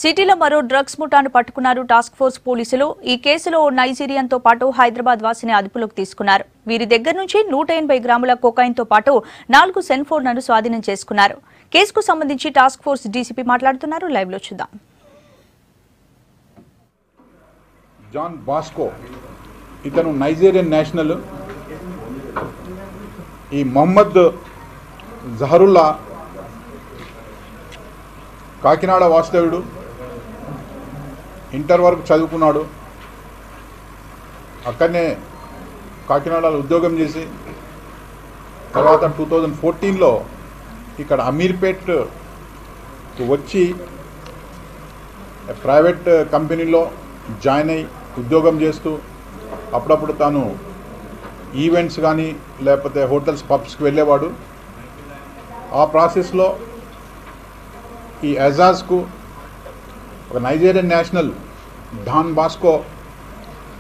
సిటీలో మరో డ్రగ్స్ ముఠాను పట్టుకున్నారు టాస్క్ ఫోర్స్ పోలీసులు. ఈ కేసులో నైజీరియన్తో పాటు హైదరాబాద్ వాసిని అదుపులోకి తీసుకున్నారు. వీరి దగ్గర నుంచి 180 గ్రాముల కోకైన్తో పాటు 4 సెల్ ఫోన్లను స్వాధీనం చేసుకున్నారు. కేసుకు సంబంధించి టాస్క్ ఫోర్స్ డీసీపీ మాట్లాడుతున్నారు. లైవ్ లో చూద్దాం. జాన్ బాస్కో ఇతను నైజీరియన్ నేషనల్. ఈ మొహమ్మద్ జహరుల్లా కాకినాడ వాస్తవ్యుడు. ఇంటర్ వరకు చదువుకున్నాడు. అక్కడనే కాకినాడలో ఉద్యోగం చేసి తర్వాత 2014లో ఇక్కడ అమీర్పేట్ వచ్చి ప్రైవేట్ కంపెనీలో జాయిన్ అయ్యి ఉద్యోగం చేస్తూ అప్పుడప్పుడు తాను ఈవెంట్స్ కానీ లేకపోతే హోటల్స్ పబ్స్కి వెళ్ళేవాడు. ఆ ప్రాసెస్లో ఈ ఎజాజ్కు ఒక నైజీరియన్ నేషనల్ డాన్ బాస్కో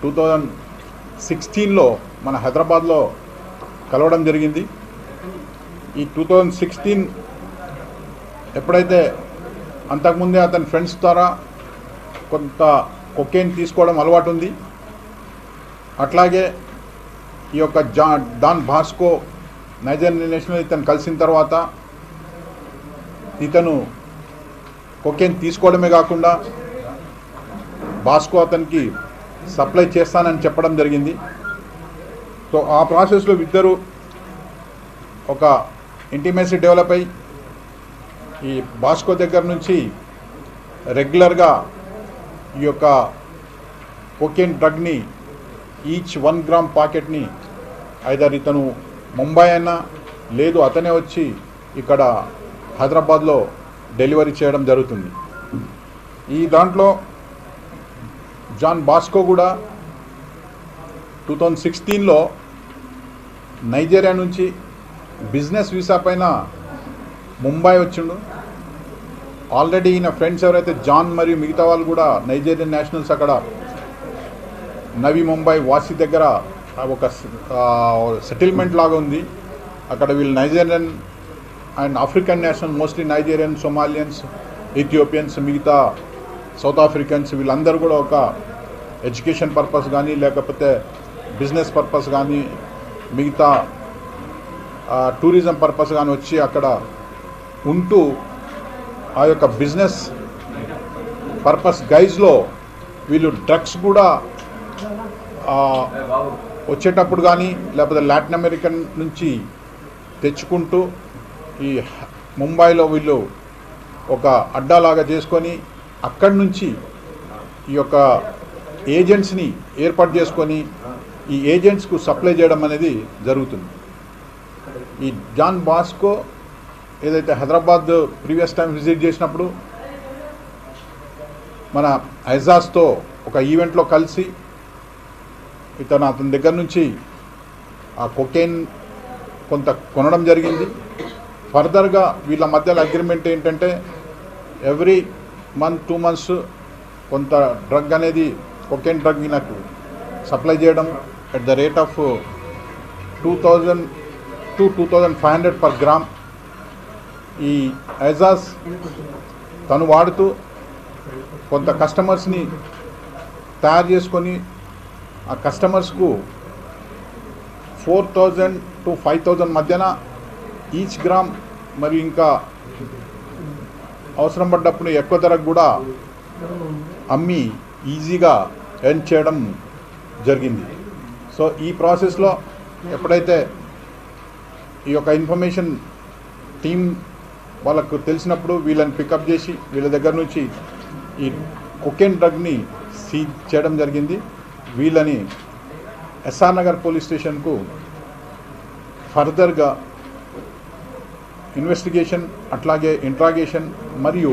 2016లో మన హైదరాబాద్లో కలవడం జరిగింది. ఈ 2016 ఎప్పుడైతే అంతకుముందే అతని ఫ్రెండ్స్ ద్వారా కొంత కొకేన్ తీసుకోవడం అలవాటు ఉంది. అట్లాగే ఈ యొక్క డాన్ బాస్కో నైజీరియన్ నేషనల్ ఇతను కలిసిన తర్వాత ఇతను కొకేన్ తీసుకోవడమే కాకుండా బాస్కో అతనికి సప్లై చేస్తానని చెప్పడం జరిగింది. సో ఆ ప్రాసెస్లో ఇద్దరు ఒక ఇంటిమేసీ డెవలప్ అయ్యి ఈ బాస్కో దగ్గర నుంచి రెగ్యులర్గా ఈ యొక్క కొకేన్ డ్రగ్ని ఈచ్ 1 గ్రామ్ పాకెట్ని ఐదర్ ఇతను ముంబై అయినా లేదు అతనే వచ్చి ఇక్కడ హైదరాబాద్లో డెలివరీ చేయడం జరుగుతుంది. ఈ దాంట్లో జాన్ బాస్కో కూడా 2016లో నైజీరియా నుంచి బిజినెస్ వీసా పైన ముంబై వచ్చిండు. ఆల్రెడీ ఈయన ఫ్రెండ్స్ ఎవరైతే జాన్ మరియు మిగతా వాళ్ళు కూడా నైజీరియన్ నేషనల్స్ అక్కడ నవీ ముంబై వాసి దగ్గర ఒక సెటిల్మెంట్ లాగా ఉంది. అక్కడ వీళ్ళు Nigerian and African national, mostly Nigerian, Somalians, Ethiopians, మిగతా సౌత్ ఆఫ్రికన్స్ వీళ్ళందరూ కూడా ఒక ఎడ్యుకేషన్ పర్పస్ కానీ లేకపోతే బిజినెస్ పర్పస్ కానీ మిగతా టూరిజం పర్పస్ కానీ వచ్చి అక్కడ ఉంటూ ఆ యొక్క బిజినెస్ పర్పస్ గైజ్లో వీళ్ళు డ్రగ్స్ కూడా వచ్చేటప్పుడు కానీ లేకపోతే లాటిన్ అమెరికన్ నుంచి తెచ్చుకుంటూ ఈ ముంబైలో వీళ్ళు ఒక అడ్డాలాగా చేసుకొని అక్కడి నుంచి ఈ యొక్క ఏజెంట్స్ని ఏర్పాటు చేసుకొని ఈ ఏజెంట్స్కు సప్లై చేయడం అనేది జరుగుతుంది. ఈ జాన్ బాస్కో ఏదైతే హైదరాబాద్ ప్రీవియస్ టైం విజిట్ చేసినప్పుడు మన ఐజాజ్తో ఒక ఈవెంట్లో కలిసి అతని దగ్గర నుంచి ఆ కొకేన్ కొంత కొనడం జరిగింది. ఫర్దర్గా వీళ్ళ మధ్యలో అగ్రిమెంట్ ఏంటంటే ఎవ్రీ మంత్ 2 months కొంత డ్రగ్ అనేది కొకేన్ డ్రగ్ నాకు సప్లై చేయడం at the rate of 2000 to 2500 per gram. ఈ ఐజాజ్ తను వాడుతూ కొంత కస్టమర్స్ని తయారు చేసుకొని ఆ కస్టమర్స్కు 4000 to 5000 మధ్యన ఈచ్ గ్రామ్ మరియు ఇంకా అవసరం పడ్డప్పుడు ఎక్కువ ధరకు కూడా అమ్మి ఈజీగా ఎర్న్ చేయడం జరిగింది. సో ఈ ప్రాసెస్లో ఎప్పుడైతే ఈ యొక్క ఇన్ఫర్మేషన్ టీమ్ వాళ్ళకు తెలిసినప్పుడు వీళ్ళని పికప్ చేసి వీళ్ళ దగ్గర నుంచి ఈ కొకేన్ డ్రగ్ని సీజ్ చేయడం జరిగింది. వీళ్ళని ఎస్ఆర్ నగర్ పోలీస్ స్టేషన్కు ఫర్దర్గా ఇన్వెస్టిగేషన్ అట్లాగే ఇంట్రాగేషన్ మరియు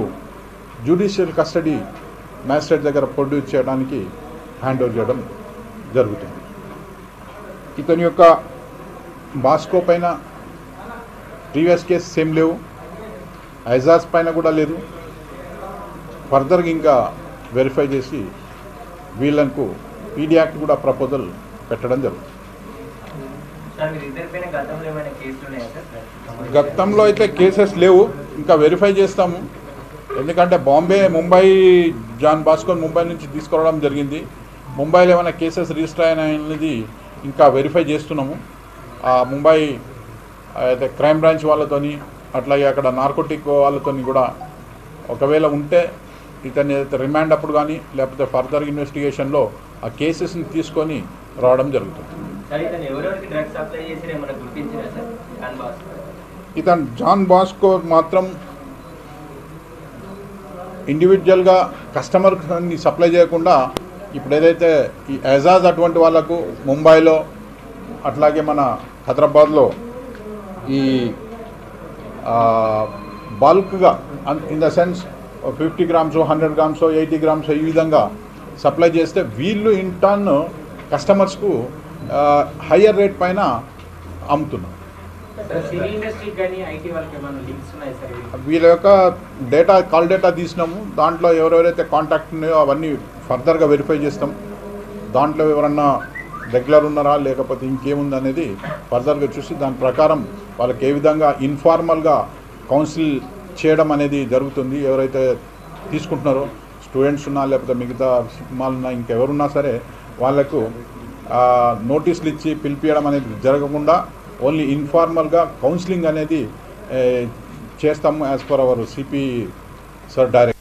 జ్యుడిషియల్ కస్టడీ మ్యాజిస్ట్రేట్ దగ్గర ప్రొడ్యూస్ చేయడానికి హ్యాండ్ ఓవర్ చేయడం జరుగుతుంది. ఇతని యొక్క బాస్కో పైన ప్రీవియస్ కేసెస్ ఏం లేవు, ఐజాజ్ పైన కూడా లేదు. ఫర్దర్గా ఇంకా వెరిఫై చేసి వీళ్ళకు పీడీ యాక్ట్ కూడా ప్రపోజల్ పెట్టడం జరుగుతుంది. గతంలో అయితే కేసెస్ లేవు, ఇంకా వెరిఫై చేస్తాము. ఎందుకంటే ముంబై జాన్ బాస్కో ముంబై నుంచి తీసుకురావడం జరిగింది. ముంబైలో ఏమైనా కేసెస్ రిజిస్టర్ అయినాయనేది ఇంకా వెరిఫై చేస్తున్నాము. ముంబై అయితే క్రైమ్ బ్రాంచ్ వాళ్ళతోని అట్లాగే అక్కడ నార్కోటిక్ వాళ్ళతోని కూడా ఒకవేళ ఉంటే ఇతన్ని రిమాండ్ అప్పుడు కానీ లేకపోతే ఫర్దర్ ఇన్వెస్టిగేషన్లో ఆ కేసెస్ని తీసుకొని రావడం జరుగుతుంది. ఇతను జాన్ బాస్కో మాత్రం ఇండివిజువల్గా కస్టమర్ని సప్లై చేయకుండా ఇప్పుడు ఏదైతే ఈ ఎజాజ్ అటువంటి వాళ్ళకు ముంబైలో అట్లాగే మన హైదరాబాద్లో ఈ బల్క్గా in the sense 50 grams 100 grams 80 grams ఈ విధంగా సప్లై చేస్తే వీళ్ళు ఇన్ టర్న్ కస్టమర్స్కు హయ్యర్ రేట్ పైన అమ్ముతున్నారు. వీళ్ళ యొక్క కాల్ డేటా తీసినాము. దాంట్లో ఎవరెవరైతే కాంటాక్ట్ ఉన్నాయో అవన్నీ ఫర్దర్గా వెరిఫై చేస్తాం. దాంట్లో ఎవరన్నా రెగ్యులర్ ఉన్నారా లేకపోతే ఇంకేముంది అనేది ఫర్దర్గా చూసి దాని ప్రకారం వాళ్ళకి ఏ విధంగా ఇన్ఫార్మల్గా కౌన్సిల్ చేయడం అనేది జరుగుతుంది. ఎవరైతే తీసుకుంటున్నారో స్టూడెంట్స్ ఉన్నా లేకపోతే మిగతా సినిమాలున్నా ఇంకెవరున్నా సరే వాళ్ళకు నోటీసులు ఇచ్చి పిలిపియడం అనేది జరగకుండా ఓన్లీ ఇన్ఫార్మల్గా కౌన్సిలింగ్ అనేది చేస్తాము as per our CP sir direct.